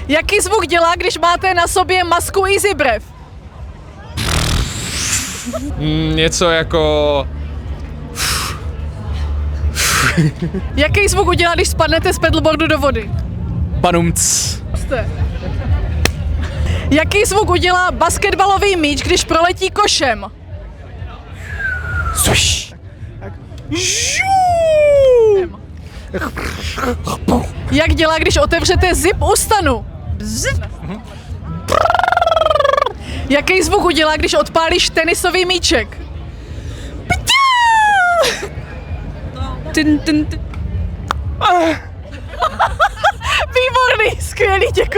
Jaký zvuk dělá, když máte na sobě masku Easy Breath? Něco jako... Jaký zvuk udělá, když spadnete z pedalboardu do vody? Banumc. Jste. Jaký zvuk udělá basketbalový míč, když proletí košem? Swish. Jak dělá, když otevřete zip u stanu? Bzz. Jaký zvuk udělá, když odpálíš tenisový míček? Výborný, skvělý, děkuji.